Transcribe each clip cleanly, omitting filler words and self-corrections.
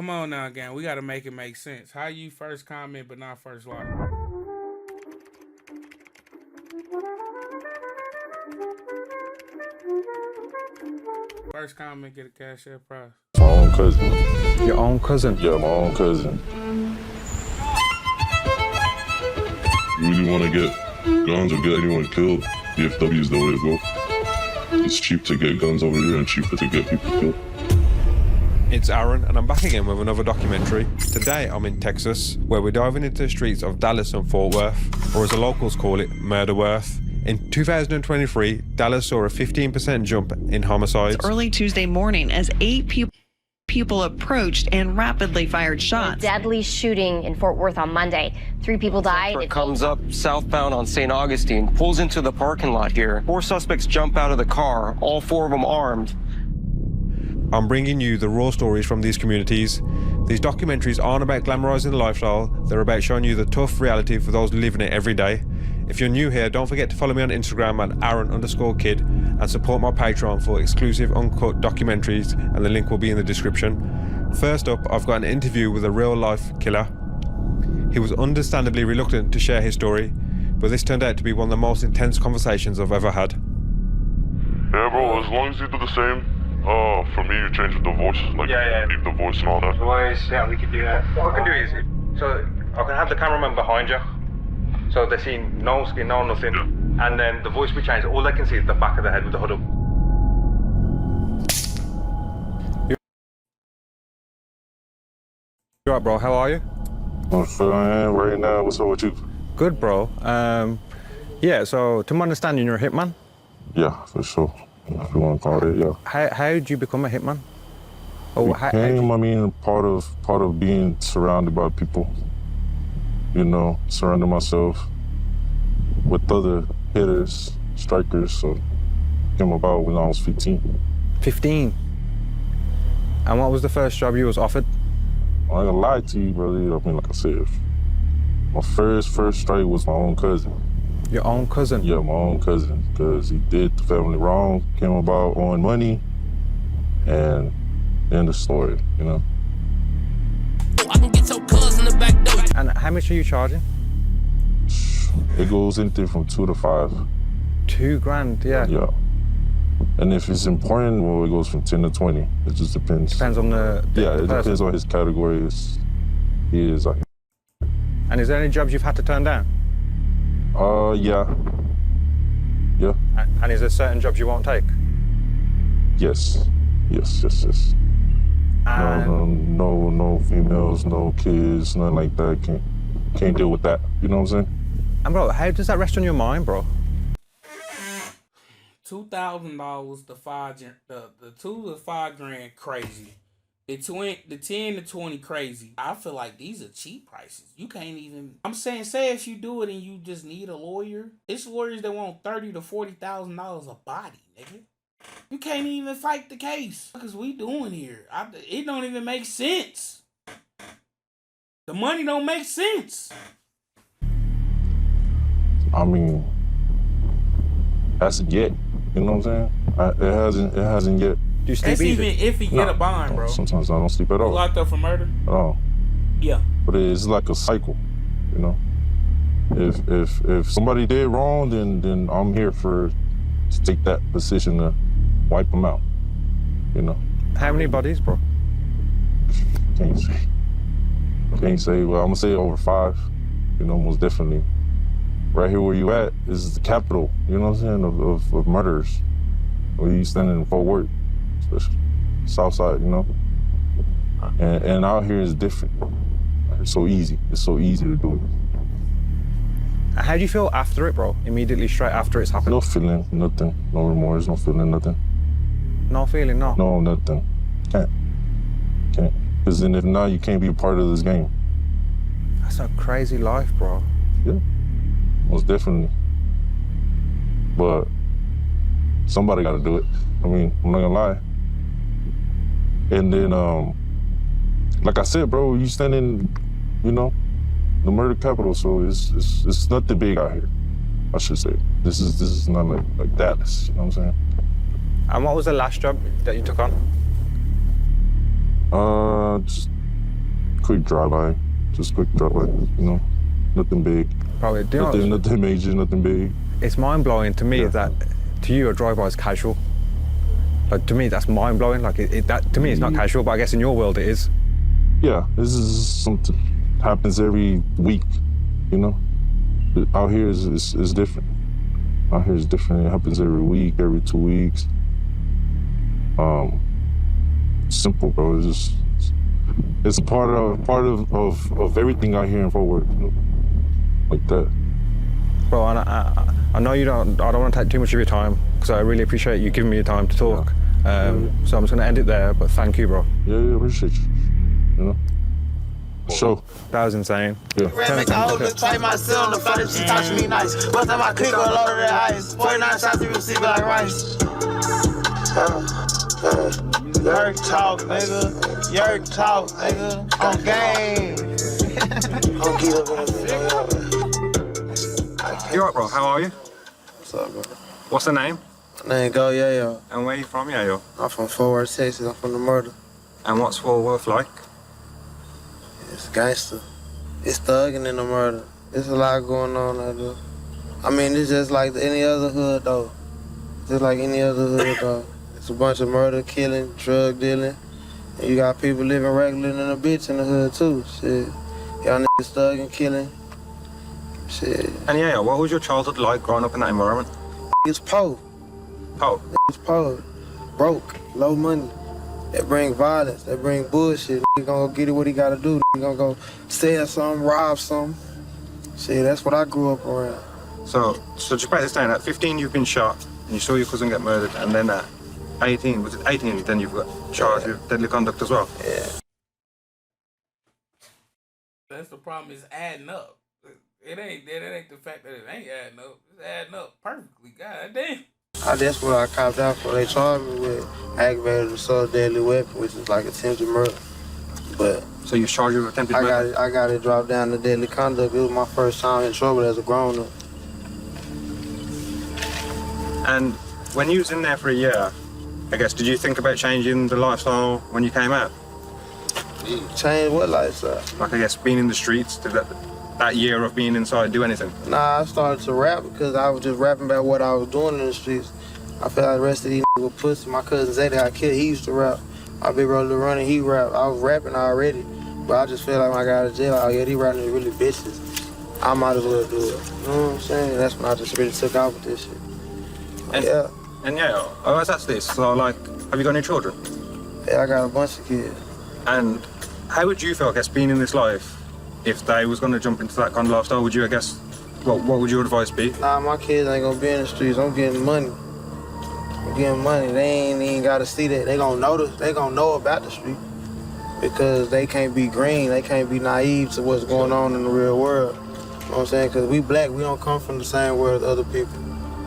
Come on now, gang. We gotta make it make sense. How you first comment but not first like? First comment, get a cash app prize. My own cousin. Your own cousin? Yeah, my own cousin. You really want to get guns or get anyone killed, DFW is the way to go. It's cheap to get guns over here and cheaper to get people killed. It's Aaron, and I'm back again with another documentary. Today I'm in Texas, where we're diving into the streets of Dallas and Fort Worth, or as the locals call it, Murderworth. In 2023, Dallas saw a 15% jump in homicides. It's early Tuesday morning as 8 people approached and rapidly fired shots. A deadly shooting in Fort Worth on Monday. 3 people died. Truck comes up southbound on St. Augustine, pulls into the parking lot here. 4 suspects jump out of the car, all 4 of them armed. I'm bringing you the raw stories from these communities. These documentaries aren't about glamorizing the lifestyle, they're about showing you the tough reality for those living it every day. If you're new here, don't forget to follow me on Instagram at Aaron_kid and support my Patreon for exclusive uncut documentaries, and the link will be in the description. First up, I've got an interview with a real-life killer. He was understandably reluctant to share his story, but this turned out to be one of the most intense conversations I've ever had. Yeah, bro, as long as you do the same, for me, you change the voice, like, leave the voice and all that. Yeah, we can do that. What I can do is, so I can have the cameraman behind you, so they see no skin, no nothing, and then the voice we change, all they can see is the back of the head with the hood up. You alright, bro? How are you? I'm fine right now. What's up with you? Good, bro. Yeah, so to my understanding, you're a hitman? Yeah, for sure. If you want to call it, yeah. How did you become a hitman? Part of being surrounded by people. You know, surrounding myself with other hitters, strikers. So came about when I was 15. 15? And what was the first job you was offered? I'm not gonna lie to you, brother. I mean, like I said, my first strike was my own cousin. Your own cousin? Yeah, my own cousin, because he did the family wrong, came about owing money, and end of story, you know? I can get your cousin in the back door. And how much are you charging? It goes anything from 2 to 5. 2 grand, yeah. Yeah. And if it's important, well, it goes from 10 to 20. It just depends. Depends on the it person. Depends on his category. He is. And is there any jobs you've had to turn down? Yeah. Yeah. And is there certain jobs you won't take? Yes. No females, no kids, nothing like that. Can't deal with that. You know what I'm saying? And bro, how does that rest on your mind, bro? $2,000 to the 2 to 5 grand crazy. The 10 to 20 crazy. I feel like these are cheap prices. You can't even. I'm saying, say if you do it and you just need a lawyer, it's lawyers that want $30,000 to $40,000 a body, nigga. You can't even fight the case. What is we doing here? It don't even make sense. The money don't make sense. I mean, hasn't yet. You know what I'm saying? It hasn't yet. Do you sleep That's even if he get a bond, bro. Sometimes I don't sleep at all. You locked up for murder? At all. Yeah. But it's like a cycle, you know? If somebody did wrong, then I'm here to take that position to wipe them out, you know? How many bodies, bro? Can't say. Well, I'm gonna say over 5, you know, most definitely. Right here where you at is the capital, you know what I'm saying, of murders. Where you standing in Fort Worth, especially South Side, you know? And out here is different. It's so easy. It's so easy to do it. How do you feel after it, bro? Immediately straight after it's happened? No feeling, nothing. No remorse, no feeling, nothing. No feeling, no? No, nothing. Can't. Because then if not, you can't be a part of this game. That's a crazy life, bro. Yeah, most definitely. But somebody got to do it. I mean, I'm not gonna lie. And then, like I said, bro, you stand in, you know, the murder capital, so it's nothing big out here, I should say. This is not like Dallas, you know what I'm saying? And what was the last job that you took on? Just quick drive-by. Just quick drive-by, you know? Nothing big. Probably, do you know Nothing major, nothing big. it's mind-blowing to me that to you a drive-by is casual. Like, to me, that's mind-blowing. Like, that to me, it's not casual, but I guess in your world it is. Yeah, this is something happens every week, you know? Out here is different. Out here is different. It happens every week, every 2 weeks. Simple, bro. It's a part of everything out here in Fort Worth, you know? Like that. Bro, and I know I don't want to take too much of your time, because I really appreciate you giving me your time to talk. So I'm just going to end it there, but thank you, bro. Yeah, appreciate you. You know? Sure. That was insane. Yeah. Try myself on the body, she touching me nice. One time I click on load of that ice. 49 shots to receive it like rice. Yerk talk, nigga. Yerk talk, nigga. On game. Don't keep up in You alright, bro? How are you? What's up, bro? What's the name? My name Go Yayo. And where are you from, Yayo? I'm from Fort Worth, Texas. I'm from the murder. And what's Fort Worth like? It's gangster. It's thugging in the murder. There's a lot going on out there. I mean, it's just like any other hood, though. Just like any other hood, though. It's a bunch of murder, killing, drug dealing. And you got people living regular than a bitch in the hood, too. Shit. Y'all niggas thugging, killing. Shit. And Yayo, what was your childhood like growing up in that environment? It's poor. Poor? It's poor. Broke. Low money. That bring violence. That bring bullshit. He gonna go get it what he gotta do. He gonna go sell something, rob something. Shit, that's what I grew up around. So just break this down. At 15, you've been shot, and you saw your cousin get murdered, and then at 18, was it 18, then you've got charged with deadly conduct as well? Yeah. That's the problem, is adding up. It ain't the fact that it ain't adding up. It's adding up perfectly. God damn. That's what I copped out for. They charged me with aggravated assault, deadly weapon, which is like attempted murder. But so you charged with attempted murder? I got it dropped down to deadly conduct. It was my first time in trouble as a grown-up. And when you was in there for a year, I guess, did you think about changing the lifestyle when you came out? Change what lifestyle? Like, I guess, being in the streets, did that year of being inside do anything? Nah, I started to rap because I was just rapping about what I was doing in the streets. I felt like the rest of these niggas were pussy. My cousin Zay got killed, he used to rap. My big brother running, he rap. I was rapping already, but I just feel like when I got out of jail, oh yeah, these rapping is really bitches. I might as well do it. You know what I'm saying? That's when I just really took off with this shit. And, yeah. And yeah, I was asked this, so like, have you got any children? Yeah, I got a bunch of kids. And how would you feel, I guess, being in this life, if they was going to jump into that kind of lifestyle? Would you, I guess, what would your advice be? Nah, my kids ain't gonna be in the streets. I'm getting money. I'm getting money. They ain't even gotta see that. They gonna notice. They gonna know about the street because they can't be green. They can't be naive to what's going on in the real world. You know what I'm saying? Because we black, we don't come from the same world as other people.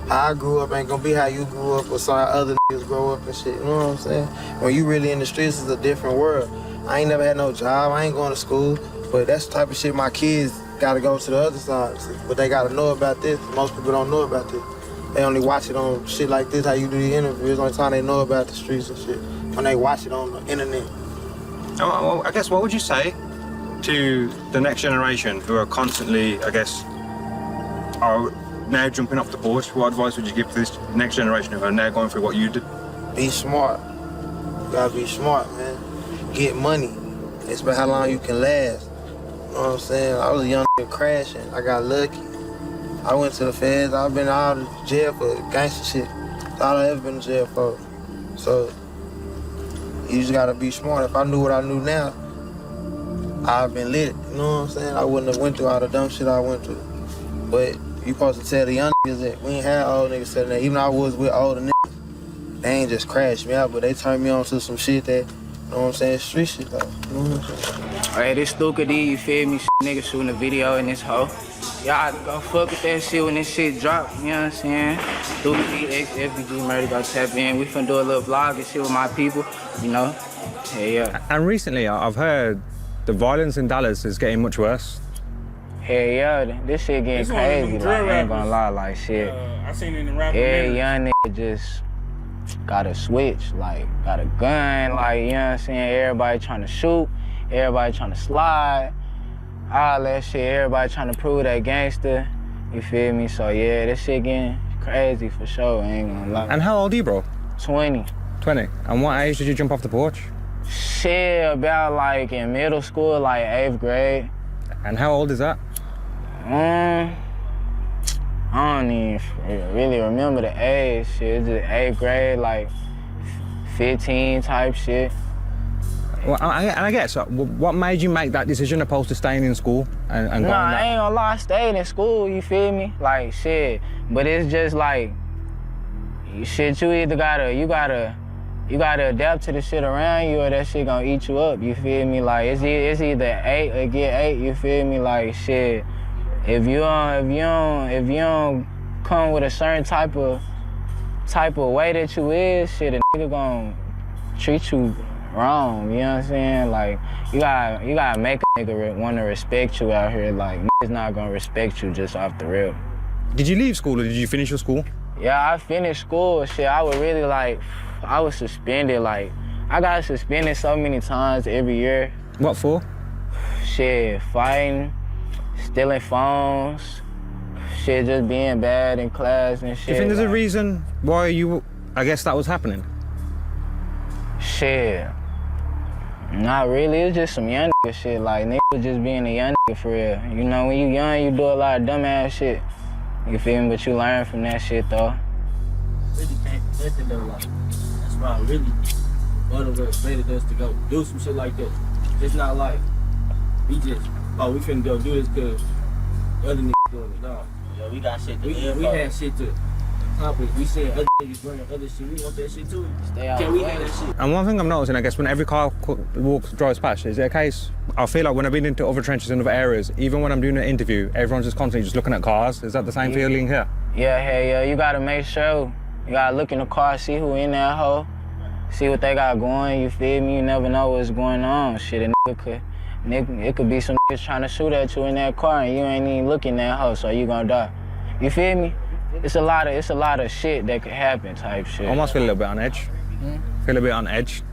How I grew up ain't gonna be how you grew up or some other niggas grow up and shit. You know what I'm saying? When you really in the streets, it's a different world. I ain't never had no job. I ain't going to school. But that's the type of shit my kids gotta go to the other side. But they gotta know about this. Most people don't know about this. They only watch it on shit like this, how you do the interviews. It's the only time they know about the streets and shit. When they watch it on the internet. Well, I guess, what would you say to the next generation who are constantly, I guess, are now jumping off the porch? What advice would you give to this next generation who are now going through what you did? Be smart. You gotta be smart, man. Get money. It's about how long you can last. You know what I'm saying? I was a young nigga crashing. I got lucky. I went to the feds. I've been out of jail for gangster shit. That's all I ever been in jail for. So, you just gotta be smart. If I knew what I knew now, I've been lit. You know what I'm saying? I wouldn't have went through all the dumb shit I went through. But you supposed to tell the young niggas that we ain't had old niggas telling that. Even though I was with older niggas, they ain't just crashed me out, but they turned me on to some shit that, you know what I'm saying, street shit though. You know what I'm saying? Hey, this Stuka D, you feel me? Nigga shooting a video in this hoe. Y'all go fuck with that shit when this shit drop, you know what I'm saying? Stuka D, ex-FBG murder, go tap in. We finna do a little vlog and shit with my people, you know? Yeah. And recently, I've heard the violence in Dallas is getting much worse. Hell yeah, this shit getting crazy, like, I ain't gonna lie, like shit. I seen it in the rap. Yeah, young nigga just got a switch, like, got a gun, like, you know what I'm saying? Everybody trying to shoot. everybody trying to slide, all that shit. Everybody trying to prove that gangster. You feel me? So yeah, this shit getting crazy for sure. I ain't gonna lie. And how old are you, bro? 20. 20. And what age did you jump off the porch? Shit, about like in middle school, like 8th grade. And how old is that? I don't even really remember the age. Shit, it's just 8th grade, like 15 type shit. Well, I guess, what made you make that decision opposed to staying in school and going Nah, back? I ain't gonna lie, I stayed in school, you feel me? Like, shit, but it's just like, shit, you either gotta adapt to the shit around you or that shit gonna eat you up, you feel me? Like, it's either 8 or get 8, you feel me? Like, shit, if you don't come with a certain type of way that you is, shit, a nigga gonna treat you wrong, you know what I'm saying? Like, you gotta make a nigga wanna respect you out here. Like, niggas not gonna respect you just off the rip. Did you leave school or did you finish your school? Yeah, I finished school, shit. I was suspended, like, I got suspended so many times every year. What for? Shit, fighting, stealing phones, shit, just being bad in class and shit. Do you think there's like, a reason why I guess that was happening? Shit. Not really, it's just some young nigga shit. Like, nigga just being a young nigga for real. You know, when you young, you do a lot of dumbass shit. You feel me? But you learn from that shit, though. Really can't protect it, though. Like, that's why I really motivated us to go do some shit like that. It's not like we just, we finna go do this because other niggas doing it. No. Yeah, we got shit to do. We had shit to accomplish. We said other niggas bringing other shit. We want that shit too. Stay out. Can we have that shit? And one thing I'm noticing, I guess, when every car drives past, is it a case, I feel like when I've been into other trenches in other areas, even when I'm doing an interview, everyone's just constantly just looking at cars. Is that the same feeling here? Yeah, hey, yeah, you gotta make sure. You gotta look in the car, see who in that hoe, see what they got going, you feel me? You never know what's going on. Shit, it could be some niggas trying to shoot at you in that car and you ain't even looking at that hoe, so you gonna die. You feel me? It's a lot of shit that could happen type shit. I almost feel a little bit on edge. Feel a bit on edge.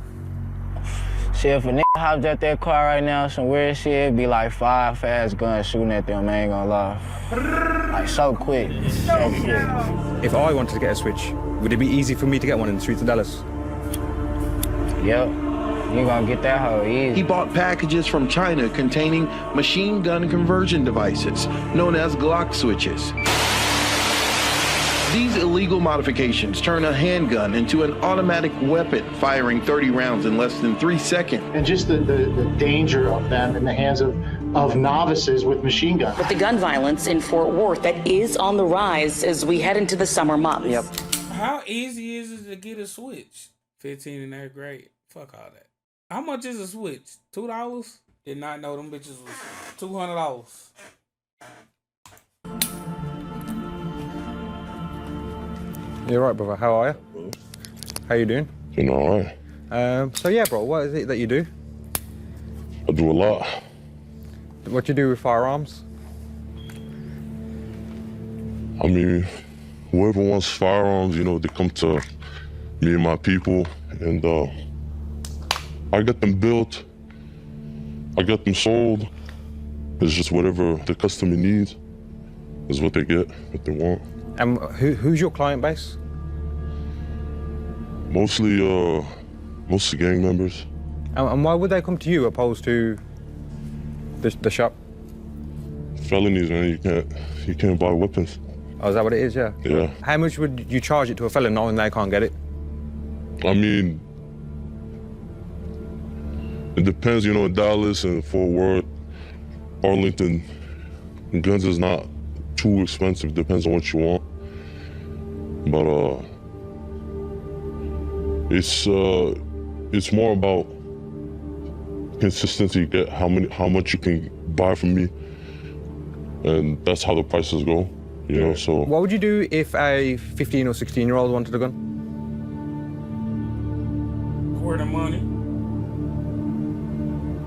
Shit, if a nigga hopped at that car right now, some weird shit, it'd be like 5 fast guns shooting at them, I ain't gonna lie. Like, so quick, so quick. If I wanted to get a Switch, would it be easy for me to get one in the streets of Dallas? Yep, you gonna get that hoe easy. He bought packages from China containing machine gun conversion devices, known as Glock switches. These illegal modifications turn a handgun into an automatic weapon, firing 30 rounds in less than 3 seconds. And just the danger of them in the hands of novices with machine guns. But the gun violence in Fort Worth, that is on the rise as we head into the summer months. Yep. How easy is it to get a Switch? 15 in 8th grade. Fuck all that. How much is a Switch? $2? Did not know them bitches was $200. You're right, brother. How are you? How you doing? Doing all right. So yeah, bro, what is it that you do? I do a lot. What you do with firearms? I mean, whoever wants firearms, you know, they come to me and my people, and I get them built, I get them sold. It's just whatever the customer needs is what they get, what they want. And who's your client base? Mostly gang members. And why would they come to you opposed to the shop? Felonies, man. You can't buy weapons. Oh, is that what it is? Yeah. Yeah. How much would you charge it to a felon knowing they can't get it? I mean, it depends. You know, in Dallas and Fort Worth, Arlington, guns is not too expensive. Depends on what you want. But it's more about consistency. Get how much you can buy from me, and that's how the prices go. You know, so. What would you do if a 15 or 16-year-old wanted a gun? Where the money?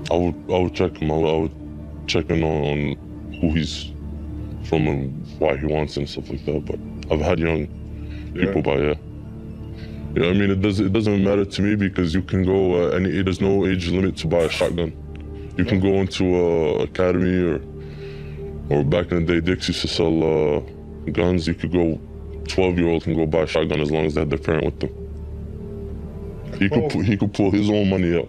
I would check him. I would check in on who he's from and why he wants and stuff like that. But I've had young people buy, yeah. I mean, it doesn't matter to me because you can go there's no age limit to buy a shotgun. You can go into Academy or back in the day, Dix used to sell guns. You could go, 12-year-old can go buy a shotgun as long as they had their parent with them. He could pull his own money out.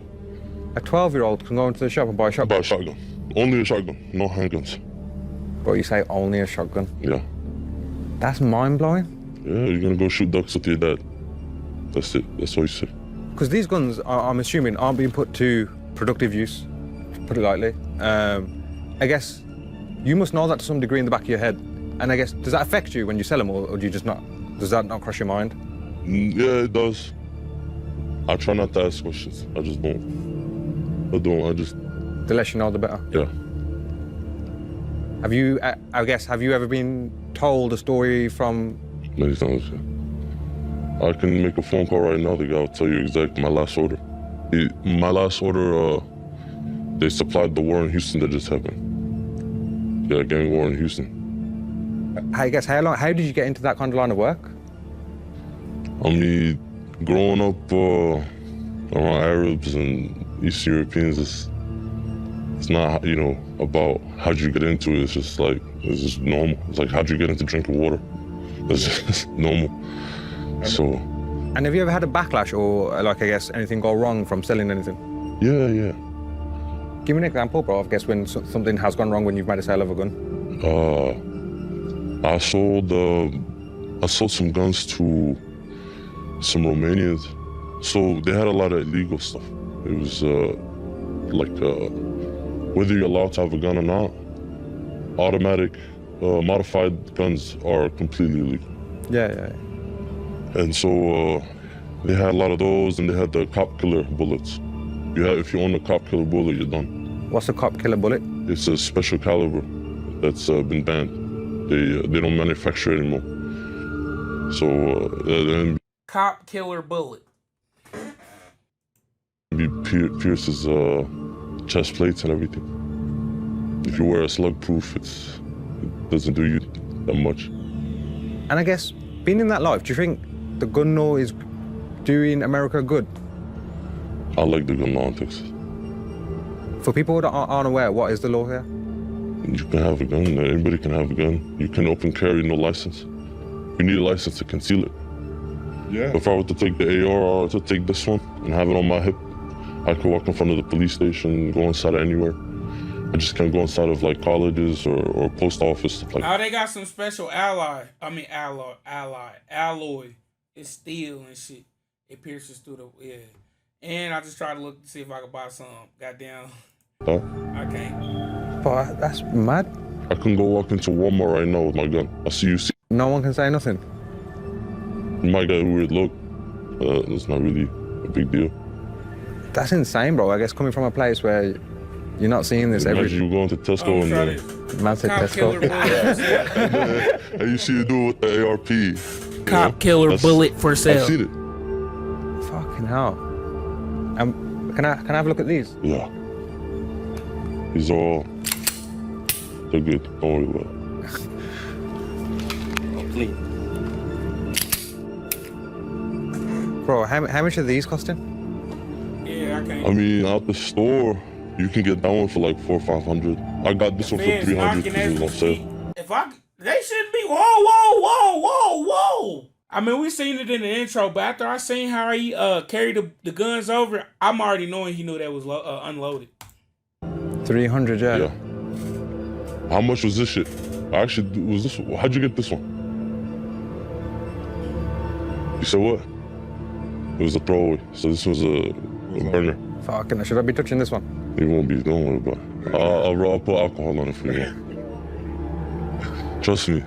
A 12-year-old can go into the shop and buy a shotgun? Buy a shotgun. Only a shotgun, no handguns. But you say only a shotgun? Yeah. That's mind-blowing. Yeah, you're gonna go shoot ducks with your dad. That's it, that's what you say. Because these guns, I'm assuming, aren't being put to productive use, to put it lightly. I guess you must know that to some degree in the back of your head. And I guess, does that affect you when you sell them, or do you just not, does that not cross your mind? Yeah, it does. I try not to ask questions. I just don't. I just... The less you know, the better. Yeah. Have you, I guess, have you ever been told a story from... Many times, yeah. I can make a phone call right now. The guy will tell you exactly my last order. My last order, they supplied the war in Houston that just happened. Yeah, gang war in Houston. I guess, how did you get into that kind of line of work? I mean, growing up around Arabs and East Europeans, it's not, you know, about how'd you get into it. It's just like, it's just normal. It's like, how'd you get into drinking water? It's just normal. So. And have you ever had a backlash or, like, I guess, anything go wrong from selling anything? Yeah, yeah. Give me an example, bro, I guess, when something has gone wrong when you've made a sale of a gun. I sold some guns to some Romanians. So they had a lot of illegal stuff. It was whether you're allowed to have a gun or not, automatic modified guns are completely illegal. Yeah. And so they had a lot of those, and they had the cop killer bullets. If you own a cop killer bullet, you're done. What's a cop killer bullet? It's a special caliber that's been banned. They don't manufacture it anymore. So cop killer bullet. Pierces chest plates and everything. If you wear a slug proof, it doesn't do you that much. And I guess, being in that life, do you think the gun law is doing America good? I like the gun law in Texas. For people that aren't aware, what is the law here? You can have a gun. Anybody can have a gun. You can open carry, no license. You need a license to conceal it. Yeah. If I were to take the AR or to take this one and have it on my hip, I could walk in front of the police station, go inside of anywhere. I just can't go inside of like colleges or post office, stuff like that. Oh, they got some special alloy. It's steel and shit. It pierces through the, yeah. And I just tried to look to see if I could buy some. Goddamn. Huh? I can't. But that's mad. I can go walk into Walmart right now with my gun. I see you. No one can say nothing. You might get a weird look. It's not really a big deal. That's insane, bro. I guess coming from a place where you're not seeing this every day. You go into Tesco and man said Tesco. And you see you do it with the ARP. Cop killer bullet for sale. I've seen it. Fucking hell. Can I have a look at these? Yeah. These are all, they're good. Don't worry about it. Please. Bro, how much are these costing? Yeah, I can't. I mean, out the store, you can get that one for like $400 or $500. I got this one for $300 because it was on sale. They shouldn't be. Whoa. I mean, we seen it in the intro, but after I seen how he carried the guns over, I'm already knowing he knew that was unloaded. 300, yeah. How much was this shit? How'd you get this one? You said what? It was a throwaway, so this was a burner. Fucking, should I be touching this one? You won't be, don't worry about it. I'll put alcohol on it for you. Trust me.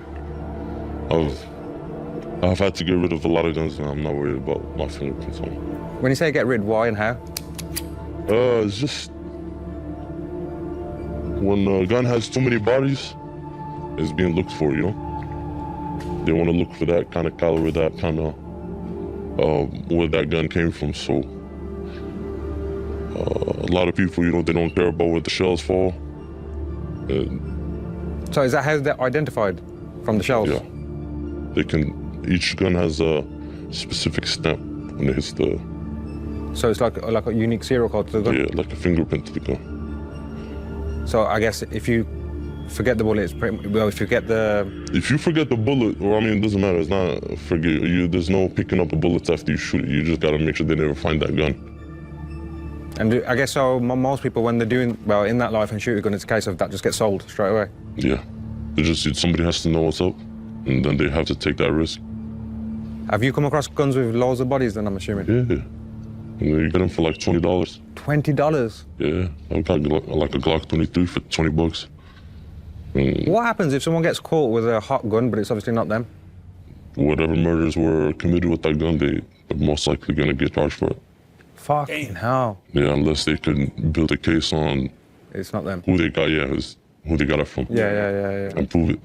I've had to get rid of a lot of guns, and I'm not worried about my fingerprints on them. When you say get rid, why and how? It's just when a gun has too many bodies, it's being looked for, you know? They want to look for that kind of caliber, that kind of where that gun came from. So a lot of people, you know, they don't care about where the shells fall. So is that how they're identified from the shells? Yeah. Each gun has a specific stamp when it hits the... So it's like a unique serial code to the gun? Yeah, like a fingerprint to the gun. So I guess if you forget the bullet, it's pretty well. If you forget the bullet, or I mean, it doesn't matter. It's not forget you. There's no picking up the bullets after you shoot it. You just gotta make sure they never find that gun. And I guess so. Most people, when they're doing well in that life and shoot a gun, it's a case of that just gets sold straight away. Yeah, somebody has to know what's up, and then they have to take that risk. Have you come across guns with loads of bodies? Then I'm assuming. Yeah. You get them for like $20. $20? Yeah, I got like a Glock 23 for $20. What happens if someone gets caught with a hot gun, but it's obviously not them? Whatever murders were committed with that gun, they're most likely gonna get charged for it. Fucking hell. Yeah, unless they can build a case on it's not them. Who they got, who they got it from. Yeah. And prove it.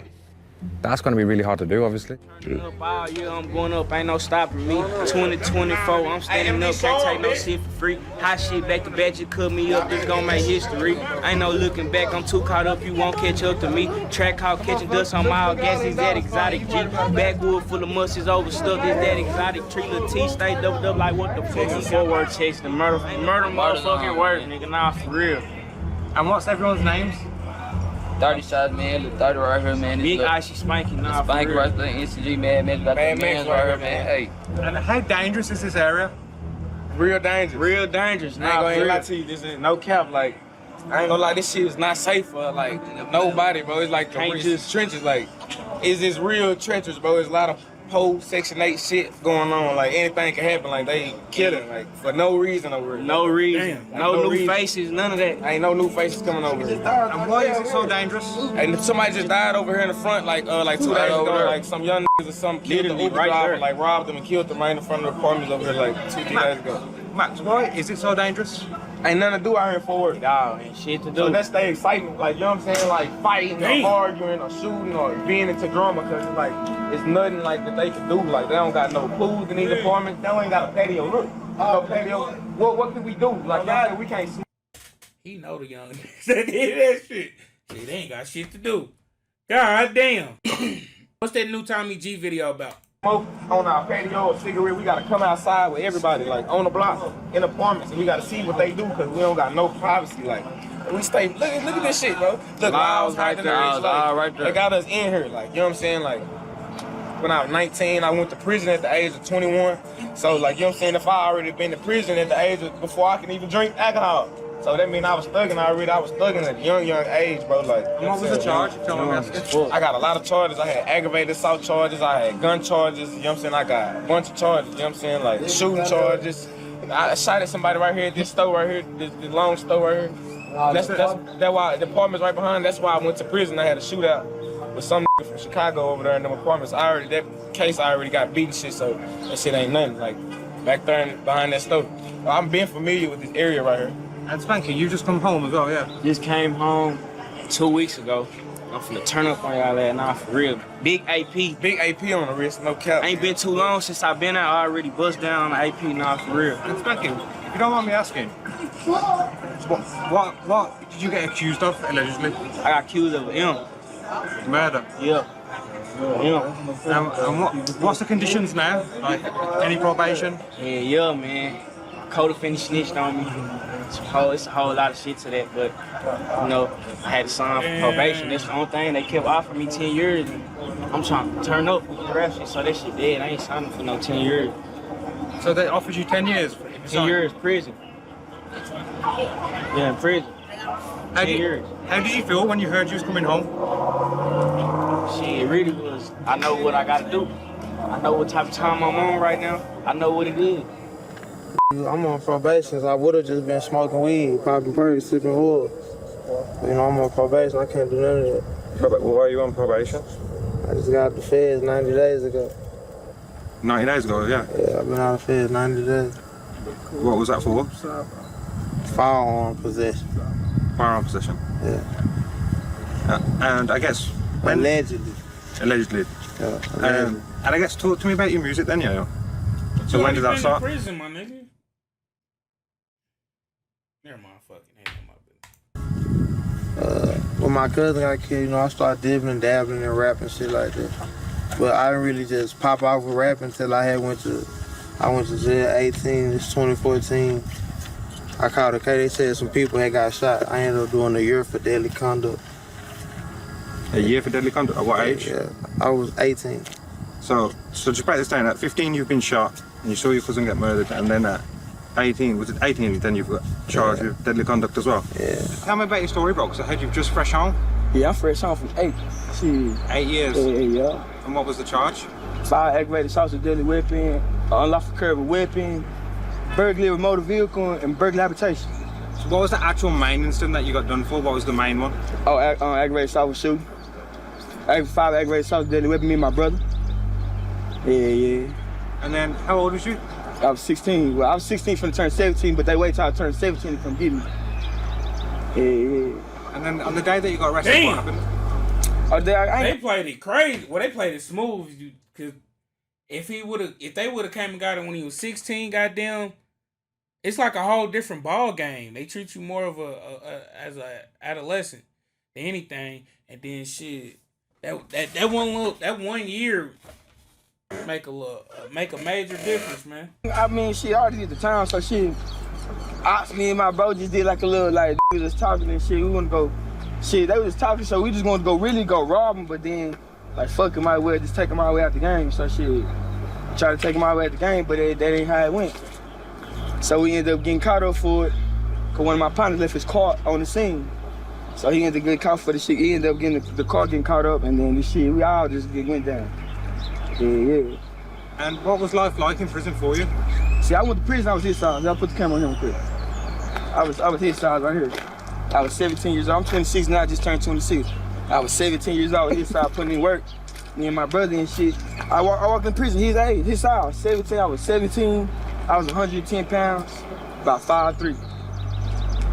That's going to be really hard to do, obviously. Yeah. All year I'm going up, ain't no stopping me. 2024, I'm standing up, can't take no shit for free. Hot shit back to back, you cut me up, this gon' make history. Ain't no looking back, I'm too caught up, you won't catch up to me. Track caught catching dust on my gas, is that exotic G. Backwood full of muscles overstuffed, is that exotic tree. Lil T stay doubled up like what the fuck. He forward chasing the murder motherfucking word, nigga, nah, for real. And what's everyone's names? 30 shots, man. Look, 30 right here, man. Big Icy Spanky, nah, Spanky right there. NCG, man. Got the man right here, man. Hey. And how dangerous is this area? Real dangerous. Real dangerous. Nah, I ain't gonna lie to you, this is no cap. Like, I ain't gonna lie, this shit is not safe for like nobody, bro. It's like just trenches. Like, it's just real trenches, bro. It's a lot of whole Section 8 shit going on. Like, anything can happen. Like, they killing, like, for no reason over here. No reason. Damn, no new faces, none of that. Ain't no new faces coming over here. And why is it so dangerous? And somebody just died over here in the front, like 2 days ago. Like, some young niggas or something killed the Uber driver, like, robbed them and killed them right in front of the apartments over here, like, 2-3 days ago. Max, why is it so dangerous? Ain't nothing to do out here forward. Nah, ain't shit to do. So that's the excitement, like, you know what I'm saying? Like, fighting or arguing or shooting or being into drama, because it's like, it's nothing like that they can do. Like, they don't got no food in these apartments. They ain't got a patio. Look, no patio. What can we do? Like, y'all, we can't smoke. He know the young niggas that did that shit. See, they ain't got shit to do. God damn. What's that new Tommy G video about? Smoke on our patio or cigarette, we gotta come outside with everybody, like on the block, in apartments, and we gotta see what they do, because we don't got no privacy. Like, we stay, look at this shit, bro. Look, Lyle's right there, right there. They got us in here, like, you know what I'm saying? Like, when I was 19, I went to prison at the age of 21. So, like, you know what I'm saying? If I already been to prison at the age of, before I can even drink alcohol. So that mean I was thugging already. I was thugging at a young age, bro. Like, what was the charge? Tell me. I got a lot of charges. I had aggravated assault charges. I had gun charges. You know what I'm saying? I got a bunch of charges. You know what I'm saying? Like shooting charges. I shot at somebody right here. This store right here. This long store right here. That's why the apartment's right behind. That's why I went to prison. I had a shootout with some nigga from Chicago over there in them apartments. That case I already got beat and shit. So that shit ain't nothing. Like back there behind that store. I'm being familiar with this area right here. And Spanky, you just come home as well, yeah? Just came home 2 weeks ago. I'm finna turn up on y'all that now for real. Big AP. Big AP on the wrist, no cap. Ain't been too long since I've been out. I already bust down on the AP now for real. And Spanky, if you don't mind me asking, what did you get accused of, allegedly? I got accused of M. Murder? Yeah. And what's the conditions now? Like, any probation? Yeah, man. Co-defendant snitched on me. It's a whole lot of shit to that, but you know, I had to sign for probation. That's the only thing. They kept offering me 10 years. I'm trying to turn up with the rap shit, so that shit dead. I ain't signing for no 10 years. So they offered you 10 years? 10 years prison. Yeah, in prison. 10 years. How did you feel when you heard you was coming home? Shit, it really was. I know what I gotta do. I know what type of time I'm on right now. I know what it is. I'm on probation, so I would have just been smoking weed, popping perks, sipping wood. You know, I'm on probation, I can't do none of that. Why are you on probation? I just got out the feds 90 days ago. 90 days ago, yeah? Yeah, I've been out of the feds 90 days. What was that for? Firearm possession. Firearm possession? Yeah. And I guess... Allegedly. Allegedly? Yeah, allegedly. And I guess talk to me about your music then, yeah? So when did that start? In prison, my nigga. Never mind, When my cousin got killed, you know, I started dibbing and dabbling and rapping shit like that. But I didn't really just pop off with rapping until I went to jail 18, it's 2014. I called the case. They said some people had got shot. I ended up doing a year for deadly conduct. A year for deadly conduct? At what age? Yeah, I was 18. So just break this down. At 15, you've been shot, and you saw your cousin get murdered, and then at 18, was it 18? Then you've got charged with deadly conduct as well. Yeah. Tell me about your story, bro. Because I heard you've just fresh home. Yeah, I'm fresh home from 8. Shit. 8 years. Yeah. And what was the charge? 5 aggravated assault with deadly weapon, unlawful carry of a weapon, burglary of motor vehicle, and burglary habitation. So what was the actual main incident that you got done for? What was the main one? Oh, aggravated assault with shooting. 5 aggravated assault with deadly weapon, me and my brother. Yeah. And then, how old was you? I was 16. Well, I was 16 from the turn 17, but they waited till I turned 17 to come get me. Yeah. And then on the day that you got arrested, Damn. what happened? Oh, they played it crazy. Well, they played it smooth. Cause if they would have came and got him when he was 16, goddamn, it's like a whole different ball game. They treat you more of as a adolescent than anything. And then shit, that 1 year make a major difference, man. I mean, shit, I already did the time, so shit. Me and my bro just did like a little, like, we was just talking and shit. We want to go, shit, they was just talking, so we just wanted to really go rob them, but then, like, fuck him, just take him all the way out the game. So shit, try to take him all the way out the game, but that ain't how it went. So we ended up getting caught up for it, because one of my partners left his car on the scene. So he ended up getting caught for the shit. He ended up getting the car getting caught up, and then the shit, we all just went down. Yeah. And what was life like in prison for you? See, I went to prison, I was his size. I'll put the camera on him quick. I was his size right here. I was 17 years old. I'm 26 now, I just turned 26. I was 17 years old, his size, putting in work. Me and my brother and shit. I walked in prison, his age, his size, 17. I was 17. I was 110 pounds, about 5'3".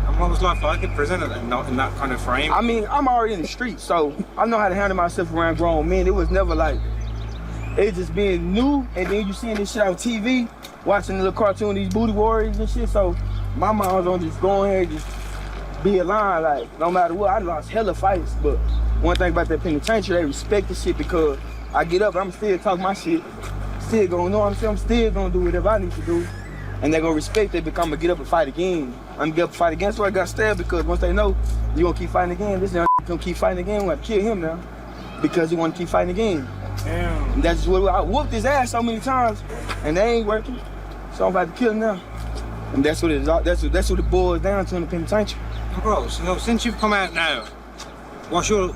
And what was life like in prison and not in that kind of frame? I mean, I'm already in the street, so I know how to handle myself around grown men. It was never like, it's just being new, and then you seeing this shit on TV, watching the little cartoon, these booty warriors and shit, so my mind was on just going here, just be a line, like, no matter what. I lost hella fights, but one thing about that penitentiary, they respect the shit because I get up, I'm still talking my shit, still gonna know what I'm saying, I'm still gonna do whatever I need to do, and they gonna respect it because I'm gonna get up and fight again. I'm gonna get up and fight again, so I got stabbed because once they know you gonna keep fighting again, this young gonna keep fighting again, we're gonna kill him now because he wanna keep fighting again. Damn. And that's just what I whooped his ass so many times, and they ain't working. So I'm about to kill him now. And that's what it is. That's what it boils down to in the penitentiary. Bro, so since you've come out now, what's your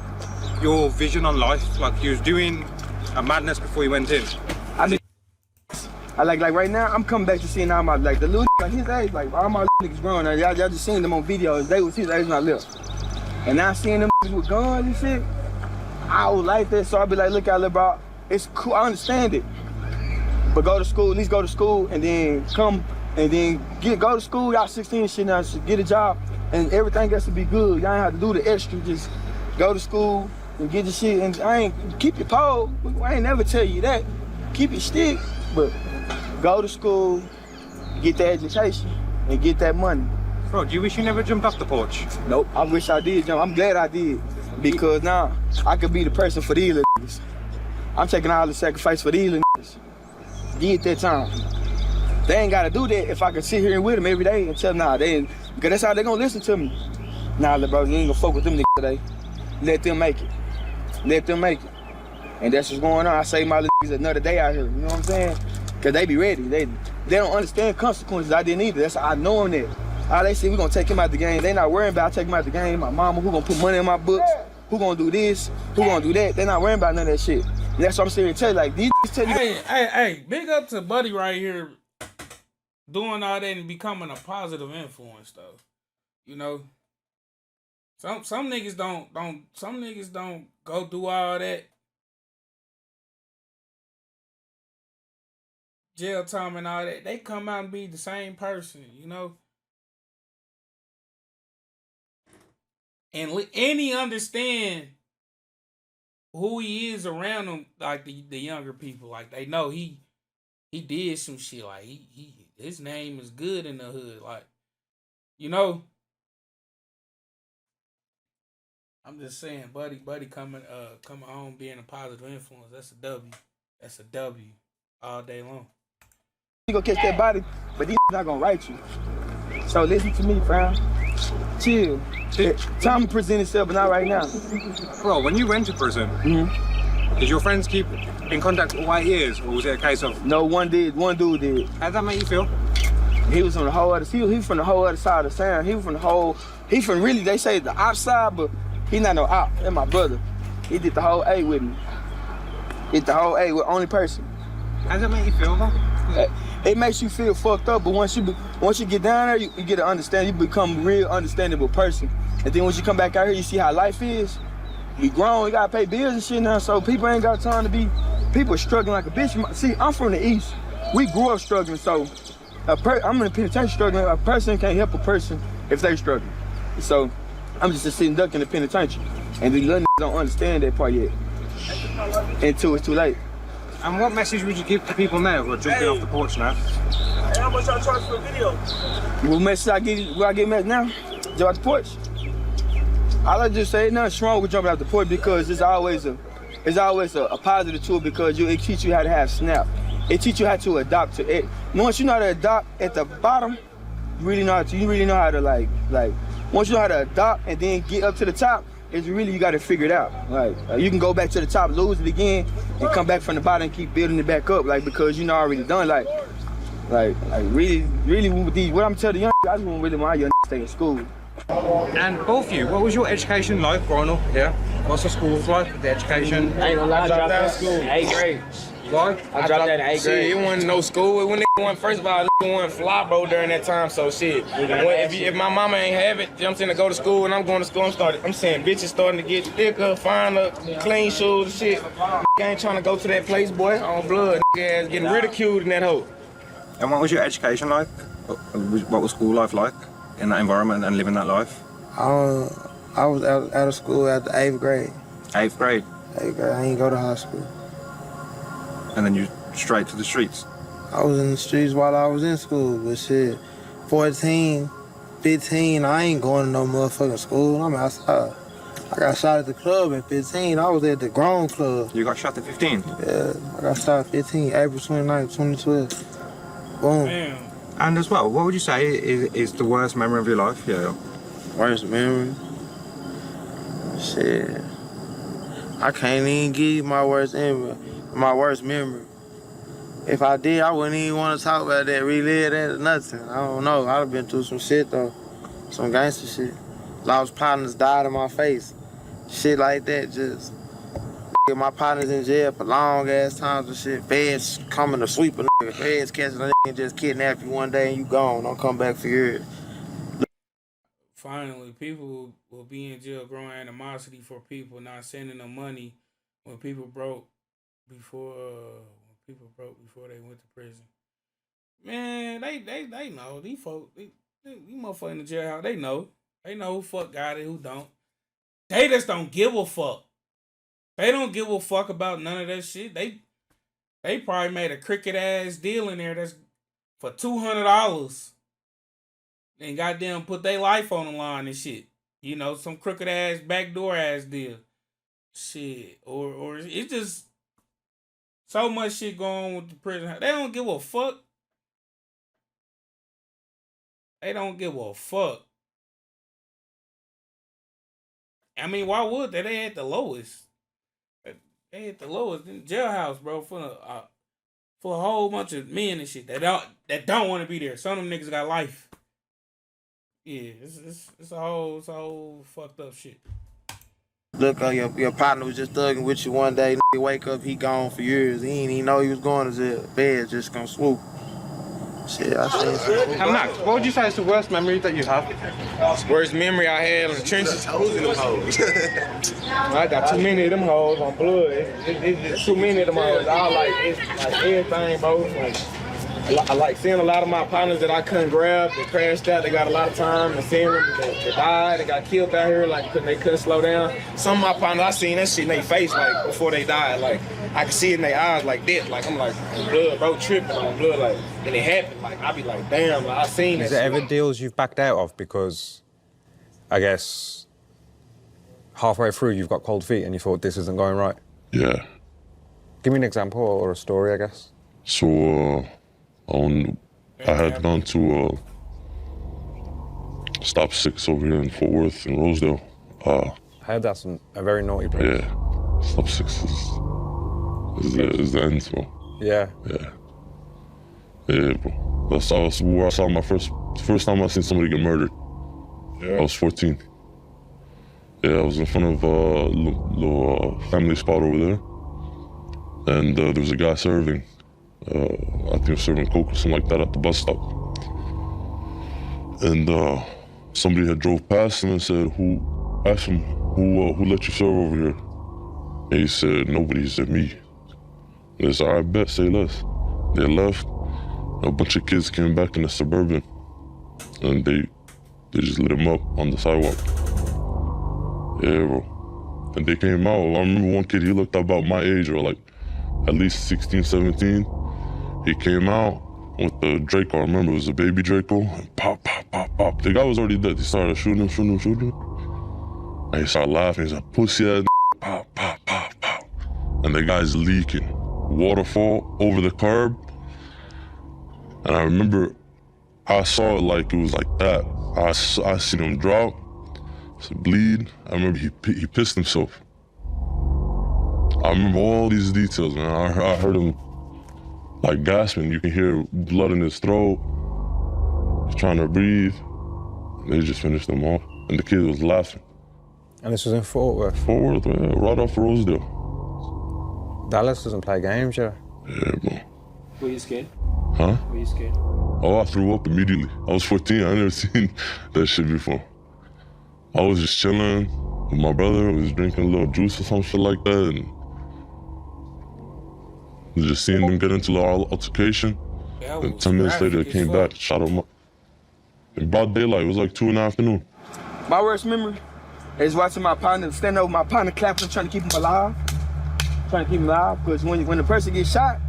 vision on life? Like you was doing a madness before you went in. I like right now, I'm coming back to seeing all my the little like his age, like all my niggas grown. Y'all just seen them on videos. They was his age when I left. And now seeing them with guns and shit, I would like that, so I'd be like, look out, little bro, it's cool, I understand it. But go to school, at least go to school, and then come, and then go to school, y'all 16 and shit now, so get a job, and everything has to be good. Y'all ain't have to do the extra, just go to school and get your shit, and keep your pole, I ain't never tell you that. Keep your stick, but go to school, get the education, and get that money. Bro, do you wish you never jumped off the porch? Nope, I wish I did jump. I'm glad I did. Because now I could be the person for these little niggas. I'm taking all the sacrifice for these little niggas. Get that time. They ain't gotta do that if I can sit here and with them every day and tell them, nah, they ain't, because that's how they gonna listen to me. Nah, little bro, you ain't gonna fuck with them niggas today. Let them make it. Let them make it. And that's what's going on. I save my little niggas another day out here, you know what I'm saying? Because they be ready. They don't understand consequences. I didn't either. That's I know them that. All they say, we gonna take him out the game. They not worrying about taking him out the game. My mama, who gonna put money in my books? Who gonna do this? Who gonna do that? They not worrying about none of that shit. And that's what I'm saying to tell you, like, these tell you. Hey, big up to Buddy right here doing all that and becoming a positive influence though. You know? Some niggas don't go do all that. Jail time and all that. They come out and be the same person, you know? And he understand who he is around them, like the younger people. Like they know he did some shit. Like his name is good in the hood. Like, you know. I'm just saying, buddy coming home being a positive influence. That's a W. That's a W all day long. You gonna catch that body, but these not gonna write you. So listen to me, fam. Chill. Time to present itself, but not right now. Bro, when you went to prison, did your friends keep in contact all 8 years, or was it a case of? No, one dude did. How did that make you feel? He was from the whole other. He was from the whole other side of the town. He was from the whole. He from really, they say the outside, but he not no op. That's my brother. He did the whole A with me. Did the whole A with only person. How does that make you feel, though? It makes you feel fucked up, but once you get down there, you get to understand. You become a real understandable person. And then once you come back out here, you see how life is. We grown, we gotta pay bills and shit now, so people ain't got time to be. People are struggling like a bitch. See, I'm from the East. We grew up struggling, so I'm in the penitentiary struggling. A person can't help a person if they struggling. So I'm just a sitting duck in the penitentiary. And the little niggas don't understand that part yet. Until it's too late. And what message would you give to people now who are jumping off the porch now? Hey, how much I charge for a video? What message I get message now? Jump out the porch. I just say nothing wrong with jumping out the porch because it's always a positive to it because it teaches you how to have snap. It teaches you how to adopt to it. Once you know how to adopt at the bottom, you really know how to like once you know how to adopt and then get up to the top, it's really you gotta figure it out. Like you can go back to the top, lose it again, and come back from the bottom and keep building it back up, like because you know already done like really with these what I'm telling the young I just want really my young stay in school. And both of you, what was your education like growing up here? What's the school like, the education? I ain't gonna lie, I dropped out of school. 8th grade. Why? I dropped out in 8th grade. Shit, it wasn't no school. When they went, first of all, they went fly, bro, during that time. So shit, if my mama ain't have it, I'm saying to go to school and I'm going to school, I'm saying bitches starting to get thicker, finer, clean shoes and shit. Ain't trying to go to that place, boy, on blood. Ass getting ridiculed in that hole. And what was your education like? What was school life like in that environment and living that life? I was out of school after 8th grade. 8th grade? 8th grade, I ain't go to high school. And then you straight to the streets? I was in the streets while I was in school, but shit, 14, 15, I ain't going to no motherfucking school, I'm outside. I got shot at the club at 15, I was at the grown club. You got shot at 15? Yeah, I got shot at 15, April 29th, 2012. Boom. Damn. And as well, what would you say is the worst memory of your life? Yeah. Worst memory? Shit. I can't even give you my worst memory. If I did, I wouldn't even want to talk about that, relive that or nothing. I don't know. I'd have been through some shit though. Some gangster shit. Lost partners died in my face. Shit like that, just my partners in jail for long ass times and shit. Feds coming to sweep a nigga. Feds catching a nigga and just kidnap you one day and you gone. Don't come back for years. Finally, people will be in jail growing animosity for people not sending them money when people broke before they went to prison. Man, they know. These folks, these motherfuckers in the jailhouse, they know. They know who fuck got it, who don't. They just don't give a fuck. They don't give a fuck about none of that shit. They probably made a cricket ass deal in there that's for $200. And goddamn put their life on the line and shit. You know, some crooked ass, backdoor ass deal. Shit. Or it's just so much shit going on with the prison. They don't give a fuck. They don't give a fuck. I mean, why would they? They at the lowest. They at the lowest in the jailhouse, bro, for a whole bunch of men and shit that don't want to be there. Some of them niggas got life. Yeah, it's a whole fucked up shit. Look, your partner was just thugging with you one day. You wake up, he gone for years. He ain't even know he was going to jail. Bed just gonna swoop. Shit, I said. And Max, what would you say is the worst memory that you have? Worst memory I had in the trenches. I got too many of them hoes on blood. It's just too many of them hoes. It's like everything, bro. I like seeing a lot of my partners that I couldn't grab. They crashed out. They got a lot of time. And seeing them, they died. They got killed out here. Like they couldn't slow down. Some of my partners, I seen that shit in their face like before they died. Like I could see it in their eyes like that. Like I'm like blood, bro, tripping on blood. Like and it happened. Like I be like, damn. Like I seen that. Is there ever deals you've backed out of because, I guess, halfway through you've got cold feet and you thought this isn't going right? Yeah. Give me an example or a story, I guess. So I had gone to stop 6 over here in Fort Worth and Rosedale. I heard that's a very naughty place. Yeah, stop 6 is the end, bro. Yeah. Yeah, bro. That's where I saw my first time I seen somebody get murdered. Yeah. I was 14. Yeah, I was in front of a little family spot over there. And there was a guy serving, I think he was serving Coke or something like that at the bus stop. And somebody had drove past him and said, asked him, who let you serve over here? And he said, nobody. He said, me. And they said, all right, bet, say less. They left. A bunch of kids came back in the Suburban, and they just lit him up on the sidewalk. Yeah, bro. And they came out. I remember one kid, he looked about my age, or like at least 16, 17. He came out with the Draco. I remember it was a baby Draco. And pop, pop, pop, pop. The guy was already dead. He started shooting him. And he started laughing. He's like, pussy ass, pop, pop, pop, pop. And the guy's leaking. Waterfall over the curb. And I remember I saw it like it was like that. I seen him drop, bleed. I remember he pissed himself. I remember all these details, man. I heard him like gasping. You can hear blood in his throat. He's trying to breathe. They just finished him off. And the kid was laughing. And this was in Fort Worth? Fort Worth, man. Right off Rosedale. Dallas doesn't play games, yeah? Yeah, bro. Were you scared? Huh? Were you scared? Oh, I threw up immediately. I was 14. I never seen that shit before. I was just chilling with my brother. We was drinking a little juice or some shit like that. And just seeing them get into a little altercation. And 10 minutes later, they came back, shot him up. In broad daylight, it was like 2 in the afternoon. My worst memory is watching my partner, stand over my partner, clapping, trying to keep him alive. Because when the person gets shot,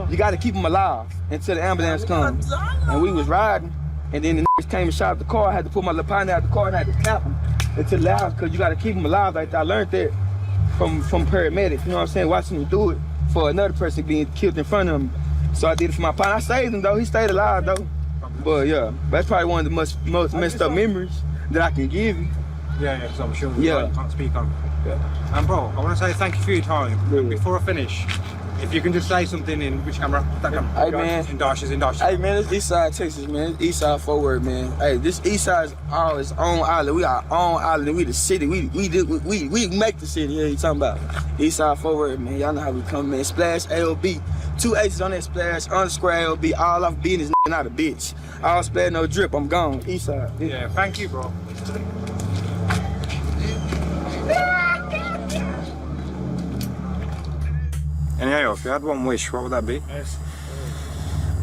you got to keep him alive until the ambulance comes. And we was riding, and then the niggas came and shot the car. I had to pull my little partner out of the car and I had to clap him until the house, because you got to keep him alive. Like I learned that from paramedics, you know what I'm saying? Watching them do it for another person being killed in front of him. So I did it for my partner. I saved him though, he stayed alive though. But yeah, that's probably one of the most messed up memories that I can give you. Yeah, because I'm sure you can't speak on. Yeah. And bro, I want to say thank you for your time. Yeah. Before I finish, if you can just say something in which camera? That camera. Hey man. In Darsh's. Hey man, it's Eastside, Texas, man. It's Eastside Fort Worth, man. Hey, this Eastside is our own island. We our own island. We the city. We make the city. Yeah, you talking about Eastside Fort Worth, man. Y'all know how we come, man. Splash AOB. 2 H's on that splash. Underscore AOB. All off business, not a bitch. All splash, no drip. I'm gone. Eastside. Yeah, thank you, bro. Anyhow, if you had one wish, what would that be?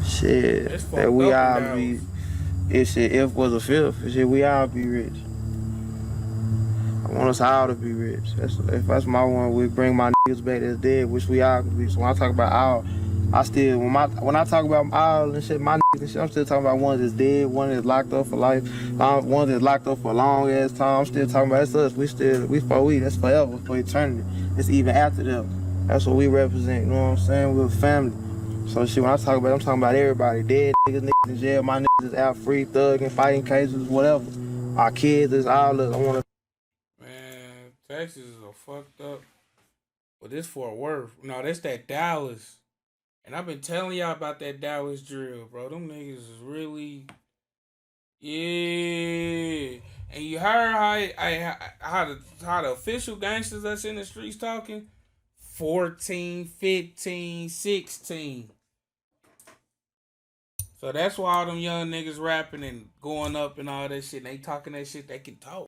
Shit, that we all be. If shit, if was a fifth, shit, we all be rich. I want us all to be rich. That's my one. We bring my niggas back that's dead, which we all could be. So when I talk about all, I still when I talk about all and shit, my niggas and shit, I'm still talking about one that's dead, one that's locked up for life, one that's locked up for a long ass time. I'm still talking about that's us. That's forever, for eternity. It's even after them. That's what we represent, you know what I'm saying? We're a family. So shit, when I talk about it, I'm talking about everybody. Dead niggas in jail, my niggas is out free, thugging, fighting cases, whatever. Our kids is all us. I wanna. Man, Texas is a fucked up. But this Fort Worth. No, that's that Dallas. And I've been telling y'all about that Dallas drill, bro. Them niggas is really. Yeah. And you heard how the official gangsters that's in the streets talking? 14, 15, 16. So that's why all them young niggas rapping and going up and all that shit. And they talking that shit, they can talk.